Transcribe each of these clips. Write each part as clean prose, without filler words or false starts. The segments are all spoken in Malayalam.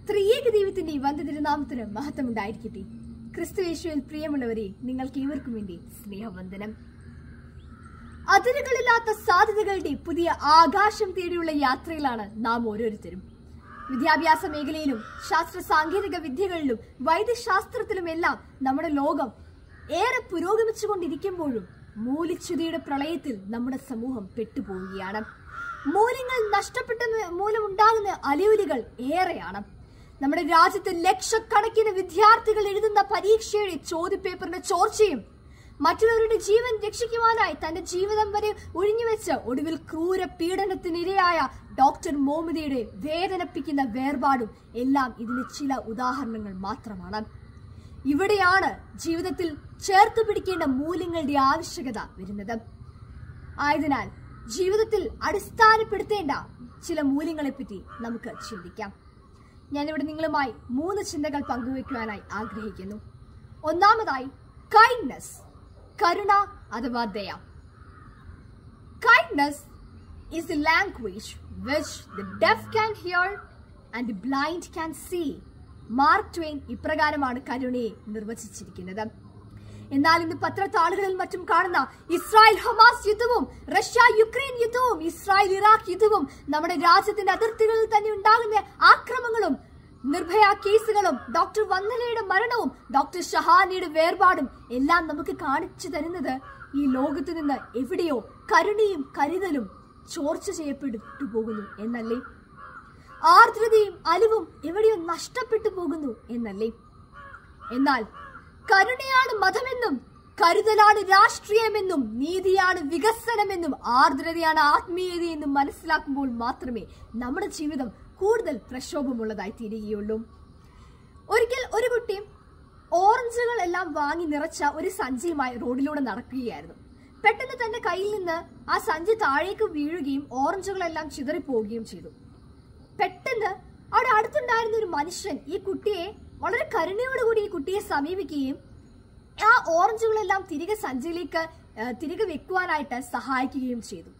ത്രിയേക ദൈവത്തിന്റെ വന്ദ തിരുനാമത്തിന് മഹത്വം ഉണ്ടായിരിക്കട്ടെ. ക്രിസ്തുയേശുവിൽ പ്രിയമുള്ളവരെ, നിങ്ങൾക്ക് ഏവർക്കും വേണ്ടി സ്നേഹവന്ദനം. അതിരുകളില്ലാത്ത സാധ്യതകളുടെ പുതിയ ആകാശം തേടിയുള്ള യാത്രയിലാണ് നാം ഓരോരുത്തരും. വിദ്യാഭ്യാസ മേഖലയിലും ശാസ്ത്ര സാങ്കേതിക വിദ്യകളിലും വൈദ്യശാസ്ത്രത്തിലുമെല്ലാം നമ്മുടെ ലോകം ഏറെ പുരോഗമിച്ചുകൊണ്ടിരിക്കുമ്പോഴും മൂല്യച്യുതിയുടെ പ്രളയത്തിൽ നമ്മുടെ സമൂഹം പെട്ടുപോവുകയാണ്. മൂല്യങ്ങൾ നഷ്ടപ്പെട്ട മൂലമുണ്ടാകുന്ന അലയൊലികൾ ഏറെയാണ്. നമ്മുടെ രാജ്യത്ത് ലക്ഷക്കണക്കിന് വിദ്യാർത്ഥികൾ എഴുതുന്ന പരീക്ഷയുടെ ചോദ്യപേപ്പറിന്റെ ചോർച്ചയും മറ്റുള്ളവരുടെ ജീവൻ രക്ഷിക്കുവാനായി തന്റെ ജീവിതം വരെ ഒഴിഞ്ഞുവെച്ച് ഒടുവിൽ ക്രൂര പീഡനത്തിനിരയായ ഡോക്ടർ മോമിതയുടെ വേദനിപ്പിക്കുന്ന വേർപാടും എല്ലാം ഇതിന് ചില ഉദാഹരണങ്ങൾ മാത്രമാണ്. ഇവിടെയാണ് ജീവിതത്തിൽ ചേർത്ത് പിടിക്കേണ്ട മൂല്യങ്ങളുടെ ആവശ്യകത വരുന്നത്. ആയതിനാൽ ജീവിതത്തിൽ അടിസ്ഥാനപ്പെടുത്തേണ്ട ചില മൂല്യങ്ങളെപ്പറ്റി നമുക്ക് ചിന്തിക്കാം. ഞാനിവിടെ നിങ്ങളുമായി 3 ചിന്തകൾ പങ്കുവയ്ക്കുവാനായി ആഗ്രഹിക്കുന്നു. ഒന്നാമതായി, കൈൻഡ്നസ്, കരുണ അഥവാ ദയ. Kindness is the language which the deaf can hear and the blind can see. Mark Twain ഇപ്രകാരമാണ് കരുണയെ നിർവചിച്ചിരിക്കുന്നത്. എന്നാൽ ഇന്ന് പത്രത്താളുകളിൽ മറ്റും കാണുന്ന ഇസ്രായേൽ ഹമാസ് യുദ്ധവും റഷ്യ യുക്രൈൻ യുദ്ധവും ഇസ്രായേൽ ഇറാഖ് യുദ്ധവും നമ്മുടെ രാജ്യത്തിന്റെ അതിർത്തികളിൽ തന്നെ ഉണ്ടാകുന്ന ആക്രമണങ്ങളും നിർഭയ കേസുകളും ഡോക്ടർ വന്ദനയുടെ മരണവും ഡോക്ടർ ഷഹാനയുടെ വേർപാടും എല്ലാം നമുക്ക് കാണിച്ചു തരുന്നത് ഈ ലോകത്ത് നിന്ന് എവിടെയോ കരുണയും കരുതലും ചോർച്ച ചെയ്യപ്പെട്ടു പോകുന്നു എന്നല്ലേ? ആർദ്രതയും അലിവും എവിടെയോ നഷ്ടപ്പെട്ടു പോകുന്നു എന്നല്ലേ? എന്നാൽ കരുണയാണ് മതമെന്നും കരുതലാണ് രാഷ്ട്രീയമെന്നും നീതിയാണ് വികസനമെന്നും ആർദ്രതയാണ് ആത്മീയതയെന്നും മനസ്സിലാക്കുമ്പോൾ മാത്രമേ നമ്മുടെ ജീവിതം കൂടുതൽ പ്രക്ഷോഭമുള്ളതായി തീരുകയുള്ളൂ. ഒരിക്കൽ ഒരു കുട്ടി ഓറഞ്ചുകൾ എല്ലാം വാങ്ങി നിറച്ച ഒരു സഞ്ചിയുമായി റോഡിലൂടെ നടക്കുകയായിരുന്നു. പെട്ടെന്ന് തന്റെ കയ്യിൽ നിന്ന് ആ സഞ്ചി താഴേക്ക് വീഴുകയും ഓറഞ്ചുകളെല്ലാം ചിതറിപ്പോവുകയും ചെയ്തു. പെട്ടെന്ന് അവിടെ അടുത്തുണ്ടായിരുന്ന ഒരു മനുഷ്യൻ ഈ കുട്ടിയെ വളരെ കരുണയോടുകൂടി ഈ കുട്ടിയെ സമീപിക്കുകയും ആ ഓറഞ്ചുകളെല്ലാം തിരികെ സഞ്ചിയിലേക്ക് തിരികെ വെക്കുവാനായിട്ട് സഹായിക്കുകയും ചെയ്തു.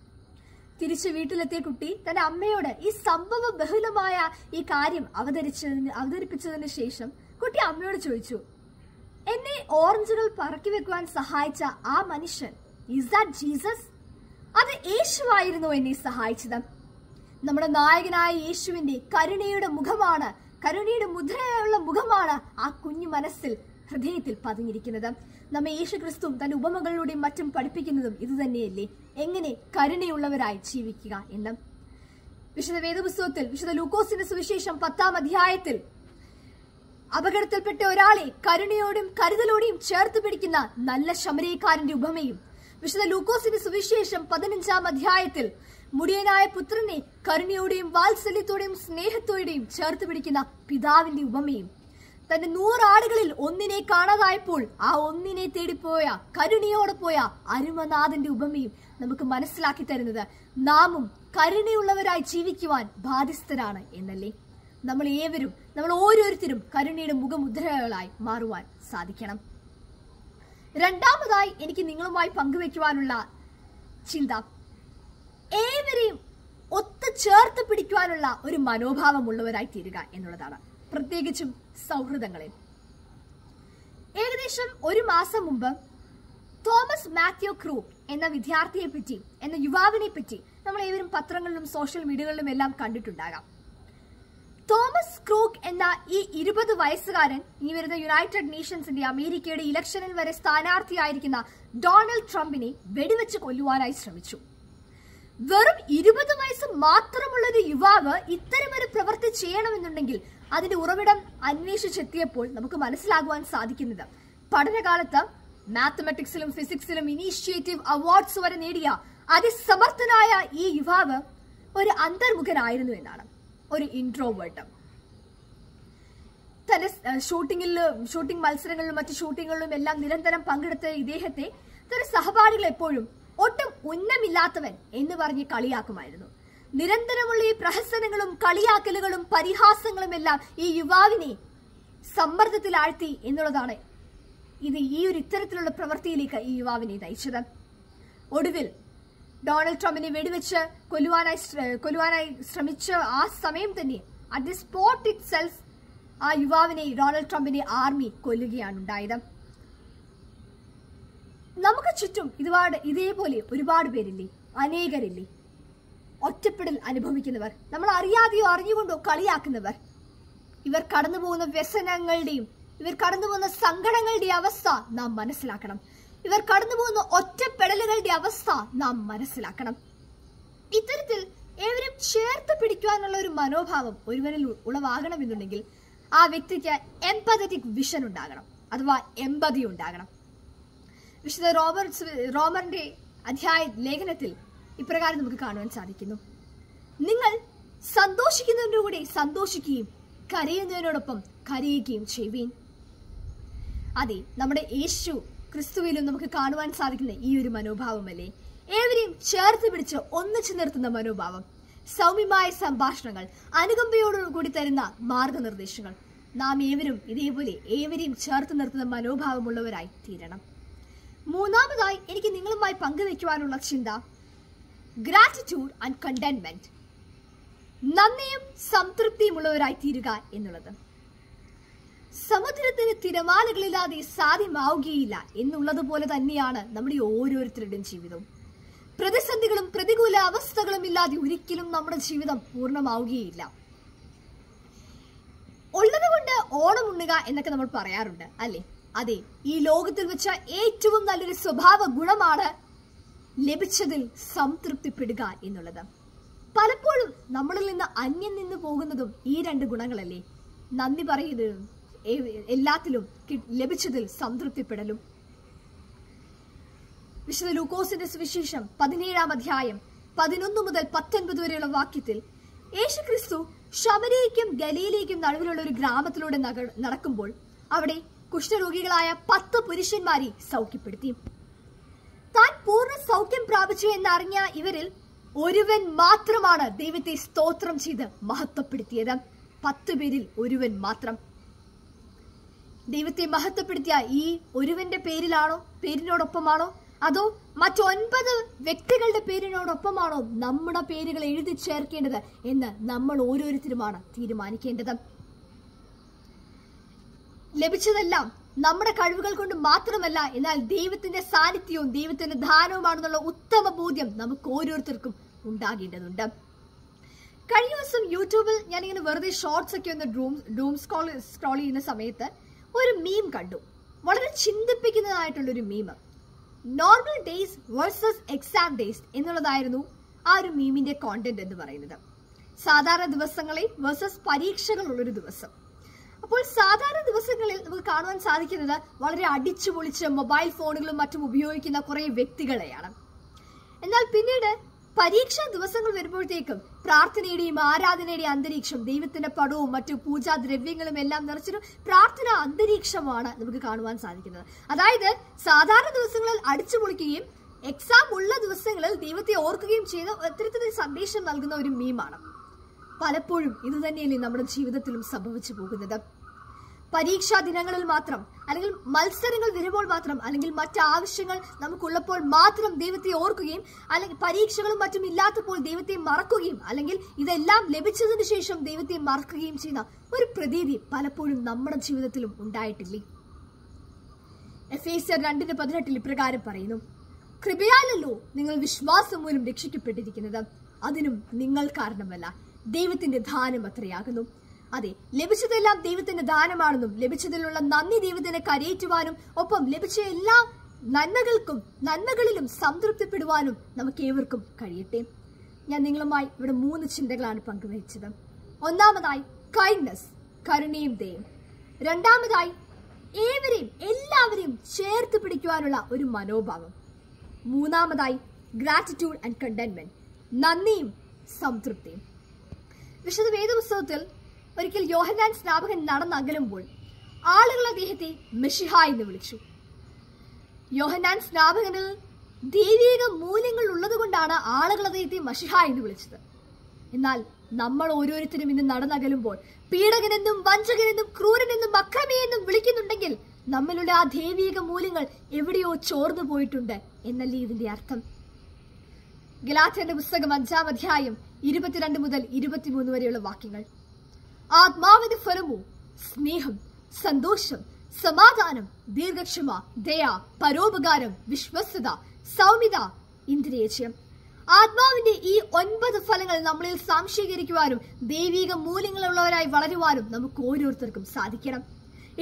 തിരിച്ച് വീട്ടിലെത്തിയ കുട്ടി തന്റെ അമ്മയോട് ഈ സംഭവ ബഹുലമായ ഈ കാര്യം അവതരിപ്പിച്ചതിന് ശേഷം കുട്ടി അമ്മയോട് ചോദിച്ചു, എന്നെ ഓറഞ്ചുകൾ പറക്കി വെക്കുവാൻ സഹായിച്ച ആ മനുഷ്യൻ, ഈസ് ദാറ്റ് ജീസസ്? അത് യേശുവായിരുന്നു എന്നെ സഹായിച്ചത്. നമ്മുടെ നായകനായ യേശുവിന്റെ കരുണയുടെ മുഖമാണ്, കരുണയുടെ മുദ്രയുള്ള മുഖമാണ് ആ കുഞ്ഞു മനസ്സിൽ ഹൃദയത്തിൽ പതിഞ്ഞിരിക്കുന്നത്. നമ്മെ യേശു ക്രിസ്തു തന്റെ ഉപമകളിലൂടെയും മറ്റും പഠിപ്പിക്കുന്നതും ഇതുതന്നെയല്ലേ, എങ്ങനെ കരുണയുള്ളവരായി ജീവിക്കുക എന്ന്. വിശുദ്ധ വേദപുസ്തകത്തിൽ വിശുദ്ധ ലൂക്കോസിന്റെ സുവിശേഷം 10-ാം അധ്യായത്തിൽ അപകടത്തിൽപ്പെട്ട ഒരാളെ കരുണയോടും കരുതലോടെയും ചേർത്ത് പിടിക്കുന്ന നല്ല ശമരിയക്കാരന്റെ ഉപമയും, വിശുദ്ധ ലൂക്കോസിന്റെ സുവിശേഷം 15-ാം അധ്യായത്തിൽ മുടിയനായ പുത്രനെ കരുണയോടെയും വാത്സല്യത്തോടെയും സ്നേഹത്തോടെയും ചേർത്ത് പിടിക്കുന്ന പിതാവിന്റെ ഉപമയും, തന്റെ 100 ആടുകളിൽ ഒന്നിനെ കാണാതായപ്പോൾ ആ ഒന്നിനെ തേടിപ്പോയ കരുണയോടെ പോയ അരുമനാഥന്റെ ഉപമയും നമുക്ക് മനസ്സിലാക്കി തരുന്നത് നാമും കരുണയുള്ളവരായി ജീവിക്കുവാൻ ബാധ്യസ്ഥരാണ് എന്നല്ലേ? നമ്മൾ ഓരോരുത്തരും കരുണയുടെ മുഖമുദ്രകളായി മാറുവാൻ സാധിക്കണം. രണ്ടാമതായി എനിക്ക് നിങ്ങളുമായി പങ്കുവെക്കുവാനുള്ള ചിന്ത, ഏവരെയും ഒത്തുചേർത്ത് പിടിക്കുവാനുള്ള ഒരു മനോഭാവമുള്ളവരായി തീരുക എന്നുള്ളതാണ്, പ്രത്യേകിച്ചും സൗഹൃദങ്ങളിൽ. ഏകദേശം 1 മാസം മുമ്പ് തോമസ് മാത്യു ക്രൂക്ക് എന്ന വിദ്യാർത്ഥിയെ പറ്റി, എന്ന യുവാവിനെ പറ്റി നമ്മൾ ഏവരും പത്രങ്ങളിലും സോഷ്യൽ മീഡിയകളിലും എല്ലാം കണ്ടിട്ടുണ്ടാകാം. തോമസ് ക്രൂക്ക് എന്ന ഈ 20 വയസ്സുകാരൻ ഇനി വരുന്ന യുണൈറ്റഡ് നേഷൻസിന്റെ അമേരിക്കയുടെ ഇലക്ഷനിൽ വരെ സ്ഥാനാർത്ഥിയായിരിക്കുന്ന ഡൊണാൾഡ് ട്രംപിനെ വെടിവെച്ച് കൊല്ലുവാനായി ശ്രമിച്ചു. വെറും 20 വയസ്സ് മാത്രമുള്ള ഒരു യുവാവ് ഇത്തരമൊരു പ്രവൃത്തി ചെയ്യണമെന്നുണ്ടെങ്കിൽ അതിന്റെ ഉറവിടം അന്വേഷിച്ചെത്തിയപ്പോൾ നമുക്ക് മനസ്സിലാകുവാൻ സാധിക്കുന്നത്, പഠനകാലത്ത് മാത്തമാറ്റിക്സിലും ഫിസിക്സിലും ഇനീഷ്യേറ്റീവ് അവാർഡ്സ് വരെ നേടിയ അതിസമർത്ഥനായ ഈ യുവാവ് ഒരു അന്തർമുഖനായിരുന്നു എന്നാണ്, ഒരു ഇൻട്രോവേർട്ട്. തന്റെ ഷൂട്ടിംഗ് മത്സരങ്ങളിലും മറ്റു ഷൂട്ടിങ്ങുകളിലും എല്ലാം നിരന്തരം പങ്കെടുത്ത ഇദ്ദേഹത്തെ തന്റെ സഹപാഠികൾ എപ്പോഴും ഒട്ടും ഉന്നമില്ലാത്തവൻ എന്ന് പറഞ്ഞ് കളിയാക്കുമായിരുന്നു. നിരന്തരമുള്ള ഈ പ്രഹസനങ്ങളും കളിയാക്കലുകളും പരിഹാസങ്ങളും എല്ലാം ഈ യുവാവിനെ സമ്മർദ്ദത്തിലാഴ്ത്തി എന്നുള്ളതാണ് ഈ ഒരു ഇത്തരത്തിലുള്ള പ്രവൃത്തിയിലേക്ക് ഈ യുവാവിനെ നയിച്ചത്. ഒടുവിൽ ഡൊണാൾഡ് ട്രംപിനെ വെടിവെച്ച് കൊല്ലുവാനായി ശ്രമിച്ച ആ സമയം തന്നെ at the spot it self ആ യുവാവിനെ ഡൊണാൾഡ് ട്രംപിന്റെ ആർമി കൊല്ലുകയാണ് ഉണ്ടായത്. നമുക്ക് ചുറ്റും ഇതേപോലെ ഒരുപാട് പേരില്ലേ, അനേകരില്ലേ, ഒറ്റപ്പെടൽ അനുഭവിക്കുന്നവർ, നമ്മൾ അറിയാതെയോ അറിഞ്ഞുകൊണ്ടോ കളിയാക്കുന്നവർ. ഇവർ കടന്നു പോകുന്ന വ്യസനങ്ങളുടെയും ഇവർ കടന്നു പോകുന്ന സങ്കടങ്ങളുടെ അവസ്ഥ നാം മനസ്സിലാക്കണം. ഇവർ കടന്നു പോകുന്ന ഒറ്റപ്പെടലുകളുടെ അവസ്ഥ നാം മനസ്സിലാക്കണം. ഇത്തരത്തിൽ ഏവരും ചേർത്ത് പിടിക്കുവാനുള്ള ഒരു മനോഭാവം ഒരുവനിൽ ഉളവാകണമെന്നുണ്ടെങ്കിൽ ആ വ്യക്തിക്ക് എംപതറ്റിക് വിഷൻ ഉണ്ടാകണം, അഥവാ എമ്പതി ഉണ്ടാകണം. വിശുദ്ധ റോമറിന്റെ ലേഖനത്തിൽ ഇപ്രകാരം നമുക്ക് കാണുവാൻ സാധിക്കുന്നു: നിങ്ങൾ സന്തോഷിക്കുന്നതിന്റെ കൂടെ സന്തോഷിക്കുകയും കരയുന്നതിനോടൊപ്പം കരയുകയും ചെയ്യുവീൻ. അതെ, നമ്മുടെ യേശു ക്രിസ്തുവിലും നമുക്ക് കാണുവാൻ സാധിക്കുന്ന ഈ ഒരു മനോഭാവമല്ലേ, ഏവരെയും ചേർത്ത് പിടിച്ച് ഒന്നിച്ചു നിർത്തുന്ന മനോഭാവം, സൗമ്യമായ സംഭാഷണങ്ങൾ, അനുകമ്പയോടുകൂടി തരുന്ന മാർഗനിർദ്ദേശങ്ങൾ. നാം ഏവരും ഇതേപോലെ ഏവരെയും ചേർത്ത് നിർത്തുന്ന മനോഭാവമുള്ളവരായി തീരണം. മൂന്നാമതായി എനിക്ക് നിങ്ങളുമായി പങ്കുവെക്കുവാനുള്ള ചിന്ത ഗ്രാറ്റിറ്റ്യൂഡ് ആൻഡ് കണ്ടന്റ്മെന്റ്, നന്ദിയും സംതൃപ്തിയുമുള്ളവരായി തീരുക എന്നുള്ളത്. സമുദ്രത്തിന് തിരമാലകളില്ലാതെ സാധ്യമാവുകയില്ല എന്നുള്ളതുപോലെ തന്നെയാണ് നമ്മുടെ ഓരോരുത്തരുടെയും ജീവിതവും. പ്രതിസന്ധികളും പ്രതികൂല അവസ്ഥകളും ഇല്ലാതെ ഒരിക്കലും നമ്മുടെ ജീവിതം പൂർണ്ണമാവുകയില്ല. ഉള്ളത് കൊണ്ട് ഓണം ഉണ്ണുക എന്നൊക്കെ നമ്മൾ പറയാറുണ്ട് അല്ലേ? അതെ, ഈ ലോകത്തിൽ വെച്ച ഏറ്റവും നല്ലൊരു സ്വഭാവ ഗുണമാണ് ലഭിച്ചതിൽ സംതൃപ്തിപ്പെടുക എന്നുള്ളത്. പലപ്പോഴും നമ്മളിൽ നിന്ന് അന്യം നിന്ന് പോകുന്നതും ഈ രണ്ട് ഗുണങ്ങളല്ലേ, നന്ദി പറയുന്നതും എല്ലാത്തിലും ലഭിച്ചതിൽ സംതൃപ്തിപ്പെടലും. വിശുദ്ധ ലൂക്കോസിന്റെ സുവിശേഷം 17-ാം അധ്യായം 11 മുതൽ 19 വരെയുള്ള വാക്യത്തിൽ യേശുക്രിസ്തു ശമര്യയ്ക്കും ഗലീലയ്ക്കും നടുവിലുള്ള ഒരു ഗ്രാമത്തിലൂടെ നടക്കുമ്പോൾ അവിടെ കുഷ്ഠരോഗികളായ 10 പുരുഷന്മാരെ സൗഖ്യപ്പെടുത്തി. താൻ പൂർണ്ണ സൗഖ്യം പ്രാപിച്ചു എന്നറിഞ്ഞ ഇവരിൽ ഒരുവൻ മാത്രമാണ് ദൈവത്തെ സ്തോത്രം ചെയ്ത് മഹത്വപ്പെടുത്തിയത്. 10 പേരിൽ ഒരുവൻ മാത്രം. ദൈവത്തെ മഹത്വപ്പെടുത്തിയ ഈ ഒരുവന്റെ പേരിനോടൊപ്പമാണോ അതോ മറ്റ് 9 വ്യക്തികളുടെ പേരിനോടൊപ്പമാണോ നമ്മുടെ പേരുകൾ എഴുതി ചേർക്കേണ്ടത് എന്ന് നമ്മൾ ഓരോരുത്തരുമാണ് തീരുമാനിക്കേണ്ടത്. ലഭിച്ചതെല്ലാം നമ്മുടെ കഴിവുകൾ കൊണ്ട് മാത്രമല്ല, എന്നാൽ ദൈവത്തിന്റെ സാന്നിധ്യവും ദൈവത്തിന്റെ ദാനവുമാണെന്നുള്ള ഉത്തമ ബോധ്യം നമുക്ക് ഓരോരുത്തർക്കും ഉണ്ടാകേണ്ടതുണ്ട്. കഴിഞ്ഞ ദിവസം യൂട്യൂബിൽ ഞാനിങ്ങനെ വെറുതെ ഷോർട്സ് ഒക്കെ ഒന്ന് ഡൂം സ്ക്രോൾ ചെയ്യുന്ന സമയത്ത് ഒരു മീം കണ്ടു. വളരെ ചിന്തിപ്പിക്കുന്നതായിട്ടുള്ളൊരു meme. Normal days versus exam days എന്നുള്ളതായിരുന്നു ആ ഒരു മീമിന്റെ കോണ്ടന്റ് എന്ന് പറയുന്നത്. സാധാരണ ദിവസങ്ങളെ വേഴ്സസ് പരീക്ഷകളുള്ളൊരു ദിവസം. അപ്പോൾ സാധാരണ ദിവസങ്ങളിൽ നമുക്ക് കാണുവാൻ സാധിക്കുന്നത് വളരെ അടിച്ചു പൊളിച്ച് മൊബൈൽ ഫോണുകളും മറ്റും ഉപയോഗിക്കുന്ന കുറെ വ്യക്തികളെയാണ്. എന്നാൽ പിന്നീട് പരീക്ഷാ ദിവസങ്ങൾ വരുമ്പോഴത്തേക്കും പ്രാർത്ഥനയുടെയും ആരാധനയുടെയും അന്തരീക്ഷം, ദൈവത്തിന്റെ പടവും മറ്റു പൂജാദ്രവ്യങ്ങളും എല്ലാം നിറച്ചൊരു പ്രാർത്ഥന അന്തരീക്ഷമാണ് നമുക്ക് കാണുവാൻ സാധിക്കുന്നത്. അതായത് സാധാരണ ദിവസങ്ങളിൽ അടിച്ചു പൊളിക്കുകയും എക്സാം ഉള്ള ദിവസങ്ങളിൽ ദൈവത്തെ ഓർക്കുകയും ചെയ്ത് അത്തരത്തിലൊരു സന്ദേശം നൽകുന്ന ഒരു മീമാണ്. പലപ്പോഴും ഇത് തന്നെയല്ലേ നമ്മുടെ ജീവിതത്തിലും സംഭവിച്ചു പോകുന്നത്. പരീക്ഷാ ദിനങ്ങളിൽ മാത്രം, അല്ലെങ്കിൽ മത്സരങ്ങൾ വരുമ്പോൾ മാത്രം, അല്ലെങ്കിൽ മറ്റാവശ്യങ്ങൾ നമുക്കുള്ളപ്പോൾ മാത്രം ദൈവത്തെ ഓർക്കുകയും, അല്ലെങ്കിൽ പരീക്ഷകളും മറ്റും ഇല്ലാത്തപ്പോൾ ദൈവത്തെ മറക്കുകയും, അല്ലെങ്കിൽ ഇതെല്ലാം ലഭിച്ചതിന് ശേഷം ദൈവത്തെ മറക്കുകയും ചെയ്യുന്ന ഒരു പ്രതീതി പലപ്പോഴും നമ്മുടെ ജീവിതത്തിലും ഉണ്ടായിട്ടില്ലേ? എഫേസ്യർ 2:18 ഇപ്രകാരം പറയുന്നു: കൃപയാലല്ലോ നിങ്ങൾ വിശ്വാസം മൂലം രക്ഷിക്കപ്പെട്ടിരിക്കുന്നത്, അതിനും നിങ്ങൾ കാരണമല്ല, ദൈവത്തിന്റെ ദാനം അത്രയാകുന്നു. അതെ, ലഭിച്ചതെല്ലാം ദൈവത്തിന്റെ ദാനമാണെന്നും ലഭിച്ചതിലുള്ള നന്ദി ദൈവത്തിനെ കരയേറ്റുവാനും ഒപ്പം ലഭിച്ച എല്ലാ നന്മകളിലും സംതൃപ്തിപ്പെടുവാനും നമുക്ക് ഏവർക്കും കഴിയട്ടെ. ഞാൻ നിങ്ങളുമായി ഇവിടെ 3 ചിന്തകളാണ് പങ്കുവച്ചത്. ഒന്നാമതായി കൈൻഡ്നസ്, കരുണയും ദയയും. രണ്ടാമതായി എല്ലാവരെയും ചേർത്ത് പിടിക്കുവാനുള്ള ഒരു മനോഭാവം. മൂന്നാമതായി ഗ്രാറ്റിറ്റ്യൂഡ് ആൻഡ് കണ്ടന്റ്മെന്റ്, നന്ദിയും സംതൃപ്തിയും. വിശുദ്ധ വേദപുസ്തകത്തിൽ ഒരിക്കൽ യോഹന്നാൻ സ്നാപകൻ നടന്നകലുമ്പോൾ ആളുകൾ അദ്ദേഹത്തെ മെഷിഹ എന്ന് വിളിച്ചു. യോഹന്നാൻ സ്നാപകനിൽ ദൈവിക മൂല്യങ്ങൾ ഉള്ളത് കൊണ്ടാണ് ആളുകൾ അദ്ദേഹത്തെ മഷിഹ എന്ന് വിളിച്ചത്. എന്നാൽ നമ്മൾ ഓരോരുത്തരും ഇന്ന് നടന്നകലുമ്പോൾ പീഡകനെന്നും വഞ്ചകനെന്നും ക്രൂരനെന്നും അക്രമിയെന്നും വിളിക്കുന്നുണ്ടെങ്കിൽ നമ്മളുടെ ആ ദൈവിക മൂല്യങ്ങൾ എവിടെയോ ചോർന്നു പോയിട്ടുണ്ട് എന്നല്ലേ ഇതിന്റെ അർത്ഥം? ഗലാത്യരുടെ പുസ്തകം 5-ാം അധ്യായം 22 മുതൽ 23 വരെയുള്ള വാക്യങ്ങൾ: ആത്മാവിന്റെ ഫലമോ സ്നേഹം, സന്തോഷം, സമാധാനം, ദീർഘക്ഷമ, ദയ, പരോപകാരം, വിശ്വസ്തത, സൗമ്യത, ഇന്ദ്രിയജയം. ആത്മാവിന്റെ ഈ 9 ഫലങ്ങൾ നമ്മളിൽ സംശീകരിക്കുവാനും ദൈവിക മൂല്യങ്ങളുള്ളവരായി വളരുവാനും നമുക്ക് ഓരോരുത്തർക്കും സാധിക്കണം.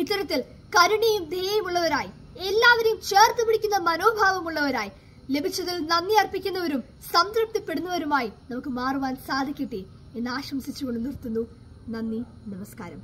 ഇത്തരത്തിൽ കരുണയും ദയയുമുള്ളവരായി, എല്ലാവരെയും ചേർത്ത് പിടിക്കുന്ന മനോഭാവമുള്ളവരായി, ലഭിച്ചതിൽ നന്ദി അർപ്പിക്കുന്നവരും സംതൃപ്തിപ്പെടുന്നവരുമായി നമുക്ക് മാറുവാൻ സാധിക്കട്ടെ എന്ന് ആശംസിച്ചുകൊണ്ട് നിർത്തുന്നു. നന്ദി, നമസ്കാരം.